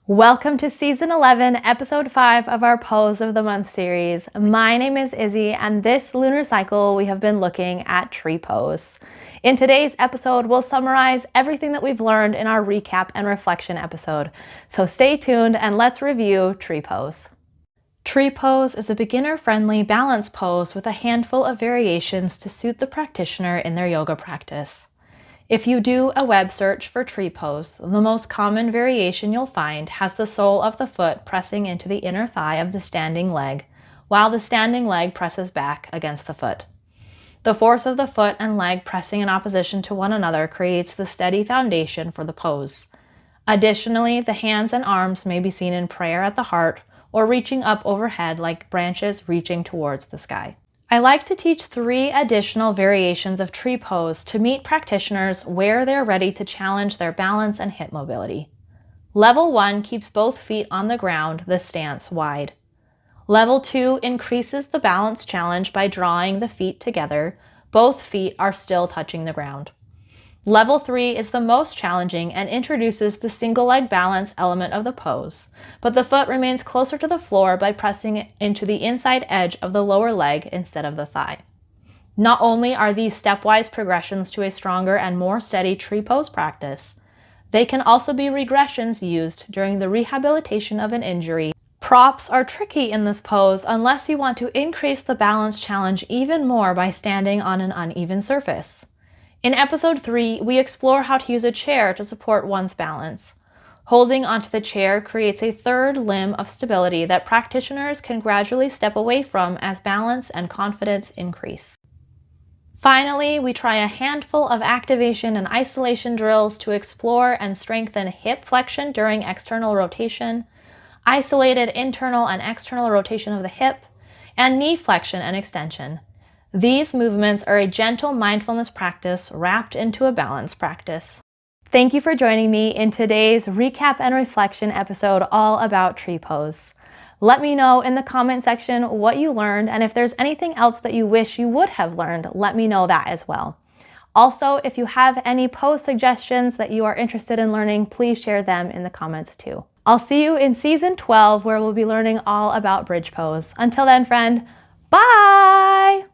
Welcome to Season 11, Episode 5 of our Pose of the Month series. My name is Izzy, and this lunar cycle we have been looking at tree pose. In today's episode, we'll summarize everything that we've learned in our recap and reflection episode. So stay tuned and let's review tree pose. Tree pose is a beginner-friendly balance pose with a handful of variations to suit the practitioner in their yoga practice. If you do a web search for tree pose, the most common variation you'll find has the sole of the foot pressing into the inner thigh of the standing leg, while the standing leg presses back against the foot. The force of the foot and leg pressing in opposition to one another creates the steady foundation for the pose. Additionally, the hands and arms may be seen in prayer at the heart or reaching up overhead like branches reaching towards the sky. I like to teach 3 additional variations of tree pose to meet practitioners where they're ready to challenge their balance and hip mobility. Level 1 keeps both feet on the ground, the stance wide. Level 2 increases the balance challenge by drawing the feet together. Both feet are still touching the ground. Level 3 is the most challenging and introduces the single leg balance element of the pose, but the foot remains closer to the floor by pressing into the inside edge of the lower leg instead of the thigh. Not only are these stepwise progressions to a stronger and more steady tree pose practice, they can also be regressions used during the rehabilitation of an injury. Props are tricky in this pose unless you want to increase the balance challenge even more by standing on an uneven surface. In Episode 3, we explore how to use a chair to support one's balance. Holding onto the chair creates a third limb of stability that practitioners can gradually step away from as balance and confidence increase. Finally, we try a handful of activation and isolation drills to explore and strengthen hip flexion during external rotation, isolated internal and external rotation of the hip, and knee flexion and extension. These movements are a gentle mindfulness practice wrapped into a balance practice. Thank you for joining me in today's recap and reflection episode all about tree pose. Let me know in the comment section what you learned, and if there's anything else that you wish you would have learned, let me know that as well. Also, if you have any pose suggestions that you are interested in learning, please share them in the comments too. I'll see you in Season 12 where we'll be learning all about bridge pose. Until then, friend, bye!